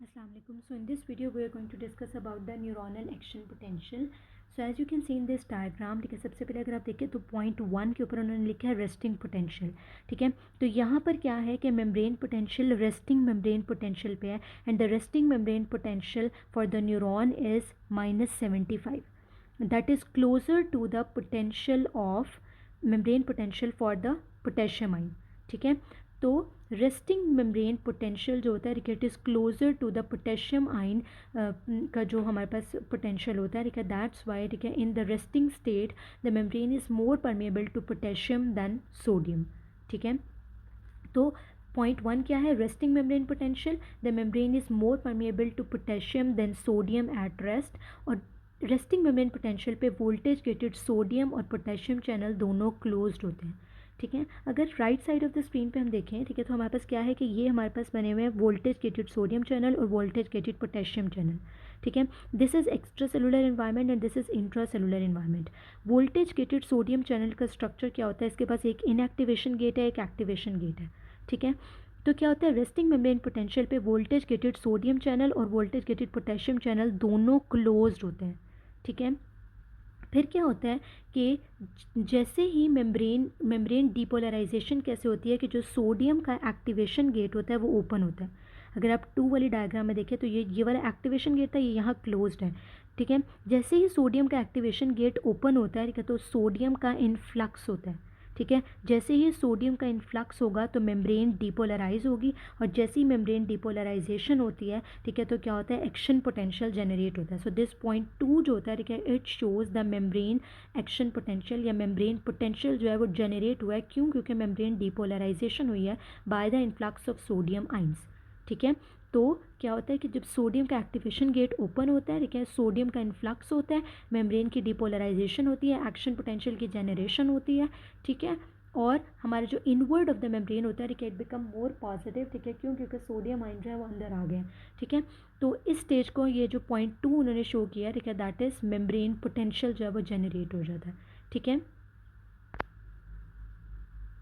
Assalamu alaikum. So in this video we are going to discuss about the neuronal action potential. So as you can see in this diagram, ठीक है, सबसे पहले अगर आप देखें तो पॉइंट 1 के ऊपर उन्होंने लिखा है रेस्टिंग पोटेंशियल. ठीक है, तो यहाँ पर क्या है कि membrane potential resting membrane potential पे है and the resting membrane potential for the neuron is -75. That is closer to the potential of membrane potential for the potassium ion. ठीक है, तो रेस्टिंग मेम्ब्रेन पोटेंशियल जो होता है it is closer to the potassium ion का जो हमारे पास potential होता है. ठीक है, दैट्स वाई ठीक है in the resting state the membrane is more permeable to potassium than sodium. ठीक है, तो पॉइंट 1 क्या है, resting membrane potential, the membrane is more permeable to potassium than sodium at rest. और रेस्टिंग मेम्ब्रेन पोटेंशियल पे voltage gated sodium और potassium channel दोनों closed होते हैं. ठीक है, अगर right side of the screen पे हम देखें, ठीक है, तो हमारे पास क्या है कि ये हमारे पास बने हुए हैं वोल्टेज गेटेड सोडियम चैनल और वोल्टेज गेटेड पोटेशियम चैनल. ठीक है, this is extra cellular environment and this is intra cellular environment. Voltage gated sodium channel का स्ट्रक्चर क्या होता है, इसके पास एक इनएक्टिवेशन गेट है, एक एक्टिवेशन गेट है. ठीक है, तो क्या होता है रेस्टिंग मेम्ब्रेन पोटेंशियल पे वोल्टेज गेटेड सोडियम चैनल और वोल्टेज गेटेड पोटेशियम चैनल दोनों क्लोज्ड होते हैं. ठीक है, फिर क्या होता है कि जैसे ही मेम्ब्रेन डीपोलराइजेशन कैसे होती है कि जो सोडियम का एक्टिवेशन गेट होता है वो ओपन होता है. अगर आप 2 वाली डायग्राम में देखें तो ये वाला एक्टिवेशन गेट था, ये यहाँ क्लोज्ड है. ठीक है, जैसे ही सोडियम का एक्टिवेशन गेट ओपन होता है, ठीक है, तो सोडियम का इनफ्लक्स होता है. ठीक है, जैसे ही सोडियम का इन्फ्लक्स होगा तो मेम्ब्रेन डीपोलराइज होगी और जैसे ही मेम्ब्रेन डीपोलराइजेशन होती है, ठीक है, तो क्या होता है एक्शन पोटेंशियल जनरेट होता है. सो दिस पॉइंट 2 जो होता है, ठीक है, it shows the membrane action potential या मेम्ब्रेन पोटेंशियल जो है वो जनरेट हुआ है. क्यों? क्योंकि मेम्ब्रेन डीपोलराइजेशन हुई है by the influx of sodium ions. ठीक है, तो क्या होता है कि जब सोडियम का एक्टिवेशन गेट ओपन होता है, ठीक है, सोडियम का इन्फ्लक्स होता है, मेम्ब्रेन की डीपोलराइजेशन होती है, एक्शन पोटेंशियल की जनरेशन होती है. ठीक है, और हमारे जो इनवर्ड ऑफ द मेम्ब्रेन होता है, ठीक है, इट बिकम मोर पॉजिटिव. ठीक है, क्यों? क्योंकि सोडियम आयन जो है वो अंदर आ गए. ठीक है, तो इस स्टेज को ये जो पॉइंट 2 उन्होंने शो किया, ठीक है, दैट इज़ मेम्ब्रेन पोटेंशियल जो है वो जनरेट हो जाता है. ठीक है,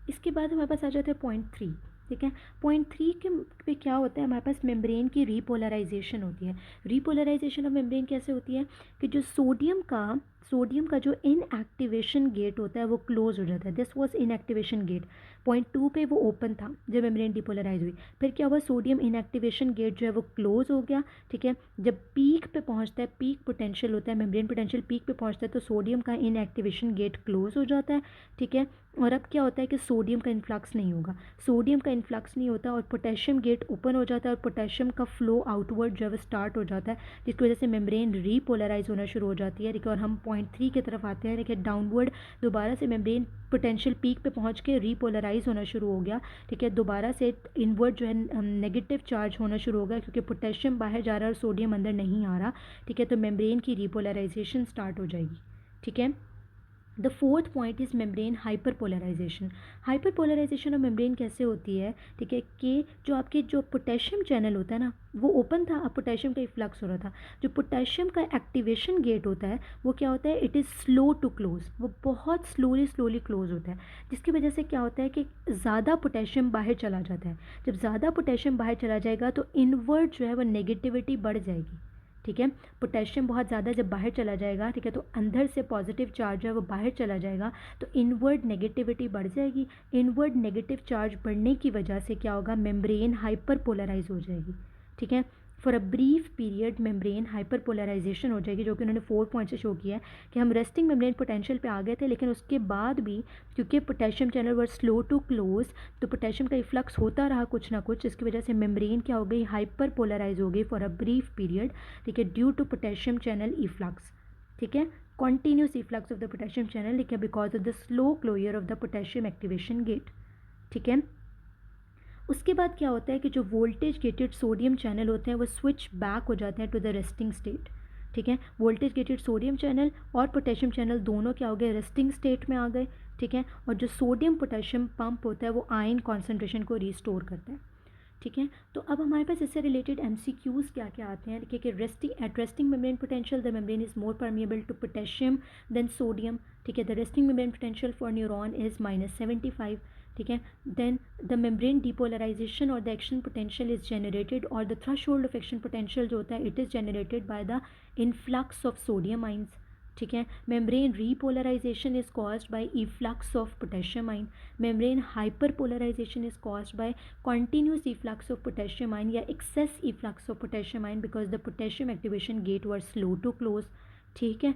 इसके बाद हमारे पास आ जाता है पॉइंट 3. ठीक है, पॉइंट 3 के पे क्या होता है, हमारे पास मेम्ब्रेन की रीपोलराइजेशन होती है. रीपोलराइजेशन ऑफ मेम्ब्रेन कैसे होती है कि जो सोडियम का जो इनएक्टिवेशन गेट होता है वो क्लोज हो जाता है. This was inactivation gate. Point 2 पे वो ओपन था जब मेम्ब्रेन डिपोलराइज हुई. फिर क्या हुआ, सोडियम इनएक्टिवेशन गेट जो है वो क्लोज हो गया. ठीक है, जब पीक पे पहुंचता है, पीक पोटेंशियल होता है, मेम्ब्रेन पोटेंशियल पीक पे पहुंचता है तो सोडियम का इनएक्टिवेशन गेट क्लोज हो जाता है. ठीक है, और अब क्या होता है कि सोडियम का इन्फ्लक्स नहीं होगा, सोडियम का इन्फ्लक्स नहीं होता और पोटेशियम गेट ओपन हो जाता है और पोटेशियम का फ्लो आउटवर्ड जो है वो स्टार्ट हो जाता है, जिसकी वजह से मेम्ब्रेन रीपोलराइज होना शुरू हो जाती है. ठीक है, और हम पॉइंट 3 की तरफ आते हैं. ठीक है, डाउनवर्ड दोबारा से मेम्ब्रेन पोटेंशियल पीक पे पहुंच के रीपोलराइज होना शुरू हो गया. ठीक है, दोबारा से इनवर्ड जो है नेगेटिव चार्ज होना शुरू हो गया क्योंकि पोटेशियम बाहर जा रहा है और सोडियम अंदर नहीं आ रहा. ठीक है, तो मेम्ब्रेन की रीपोलराइजेशन स्टार्ट हो जाएगी. ठीक है, the fourth point is membrane hyperpolarization. Hyperpolarization of membrane कैसे होती है, ठीक है, कि जो आपके जो पोटेशियम चैनल होता है ना वो ओपन था, अब पोटेशियम का इफ्लक्स हो रहा था. जो पोटेशियम का एक्टिवेशन गेट होता है वो क्या होता है, it is slow to close, वो बहुत स्लोली क्लोज होता है, जिसकी वजह से क्या होता है कि ज़्यादा पोटेशियम बाहर चला जाता है. जब ज़्यादा पोटेशियम बाहर चला जाएगा तो इनवर्ड जो है वो नेगेटिविटी बढ़ जाएगी. ठीक है, पोटेशियम बहुत ज़्यादा जब बाहर चला जाएगा, ठीक है, तो अंदर से पॉजिटिव चार्ज है वो बाहर चला जाएगा तो इनवर्ड नेगेटिविटी बढ़ जाएगी. इनवर्ड नेगेटिव चार्ज बढ़ने की वजह से क्या होगा, मेम्ब्रेन हाइपर पोलराइज हो जाएगी. ठीक है, for a brief period membrane hyperpolarization हो जाएगी, जो कि उन्होंने 4 पॉइंट से शो किया है कि हम रेस्टिंग मेम्ब्रेन पोटेंशियल पे आ गए थे, लेकिन उसके बाद भी क्योंकि potassium channel were slow to close तो पोटेशियम का इफ्लक्स होता रहा कुछ ना कुछ, जिसकी वजह से मेम्ब्रेन क्या हो गई, हाइपर पोलराइज हो गई फॉर अ ब्रीफ पीरियड. ठीक है, due to potassium channel efflux. ठीक है, continuous efflux of the potassium channel, ठीक है, because of the slow closure of the potassium activation gate. ठीक है, उसके बाद क्या होता है कि जो वोल्टेज गेटेड सोडियम चैनल होते हैं वो स्विच बैक हो जाते हैं टू द रेस्टिंग स्टेट. ठीक है, वोल्टेज गेटेड सोडियम चैनल और पोटेशियम चैनल दोनों क्या हो गए, रेस्टिंग स्टेट में आ गए. ठीक है, और जो सोडियम पोटेशियम पंप होता है वो आयन कॉन्सेंट्रेशन को रिस्टोर करता है. ठीक है, तो अब हमारे पास इससे रिलेटेड MCQs क्या क्या आते हैं. देखिए कि resting membrane potential, the membrane is more permeable to potassium than sodium. ठीक है, the resting membrane potential for neuron is -75. ठीक है. Then the membrane depolarization or the action potential is generated, or the threshold of action potential जो होता है it is generated by the influx of sodium ions. ठीक है. membrane repolarization is caused by efflux of potassium ion. membrane hyperpolarization is caused by continuous efflux of potassium ion या excess efflux of potassium ion because the potassium activation gate was slow to close. ठीक है.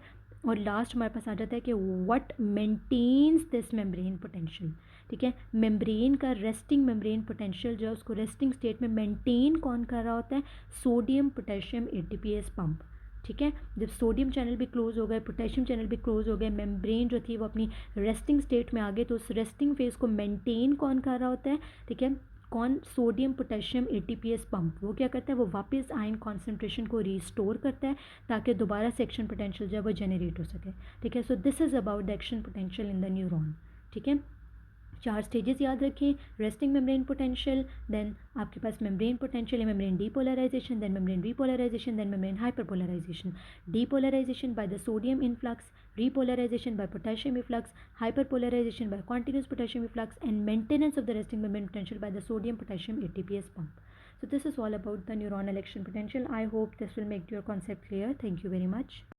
और last हमारे पास आ जाता है कि what maintains this membrane potential. ठीक है. मेम्ब्रेन का रेस्टिंग मेम्ब्रेन पोटेंशियल जो है उसको रेस्टिंग स्टेट में मेंटेन कौन कर रहा होता है? Sodium potassium ATPase pump. ठीक है. जब सोडियम चैनल भी क्लोज हो गए, पोटेशियम चैनल भी क्लोज हो गए, मेम्ब्रेन जो थी वो अपनी रेस्टिंग स्टेट में आ गई, तो उस रेस्टिंग फेज को मेंटेन कौन कर रहा होता है? ठीक है. कौन? Sodium potassium ATPase pump. वो क्या करता है? वो वापस आयन कॉन्सेंट्रेशन को रिस्टोर करता है ताकि दोबारा से एक्शन पोटेंशियल जो है वो जनरेट हो सके. ठीक है. So this is about the action potential in the neuron. ठीक है. 4 स्टेजेस याद रखें. रेस्टिंग मेम्ब्रेन पोटेंशियल, देन आपके पास मेम्ब्रेन पोटेंशियल या membrane depolarization, then membrane repolarization, then membrane hyperpolarization. Depolarization by the sodium influx, repolarization by potassium efflux, hyperpolarization by continuous potassium efflux, and maintenance of the resting membrane potential by the sodium potassium ATPase pump. So this is all about the neuronal action potential. I hope this will make your concept clear. Thank you very much.